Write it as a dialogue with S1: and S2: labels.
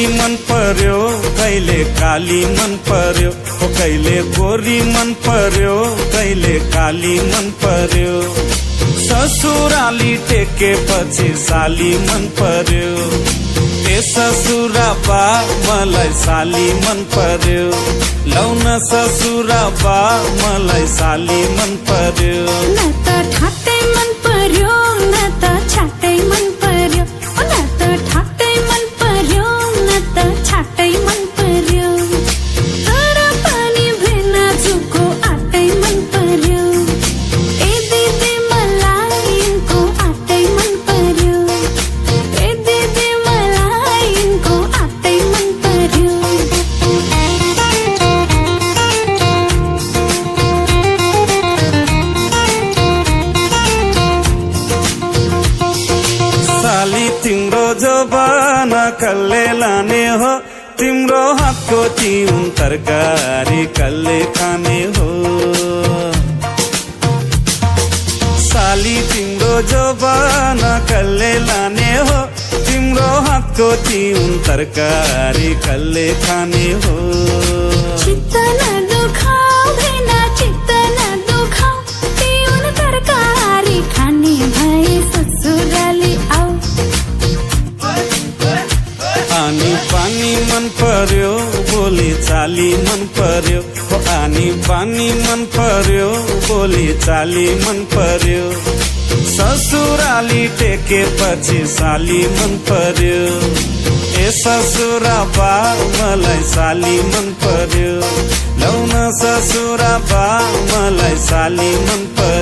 S1: गोरी मन पर्यो कहिले काली मन पर्यो, कहिले गोरी मन पर्यो कहिले काली मन पर्यो। ससुराली टेकेपछि साली मन पर्यो, ए ससुरा बा मलाई साली मन पर्यो। लौन ससुरा बा मलाई साली मन पर्यो।
S2: न त ठाट्टै मन पर्यो न त छाट्टै मन पर्यो, न त ठाट्टै मन पर्यो न त छाट्टै मन पर्यो। तर पनि भेना जुको आटै मन पर्यो, ए दिदी मलाई यिनको आटै मन पर्यो, ए दिदी मलाई यिनको आटै मन पर्यो।
S1: साली तिम्रो जवाना कल्ले लाने हो, तिम्रो हातको तिउन तरकारी कल्ले खाने हो। साली तिम्रो जवाना कल्ले लाने हो, तिम्रो हातको तिउन तरकारी कल्ले खाने हो।
S2: चित्त नदुखाऊ भेना चित्त नदुखाऊ, तिउन तरकारी खाने भए ससुराली आऊ।
S1: आनी पानी मन पर्यो बोली चाली मन पर्यो, आनी पानी मन पर्यो बोली चाली मन पर्यो। ससुराली टेकेपछि साली मन पर्यो, ए ससुरा बा मलाई साली मन पर्यो। लौन ससुरा बा मलाई साली मन पर्यो।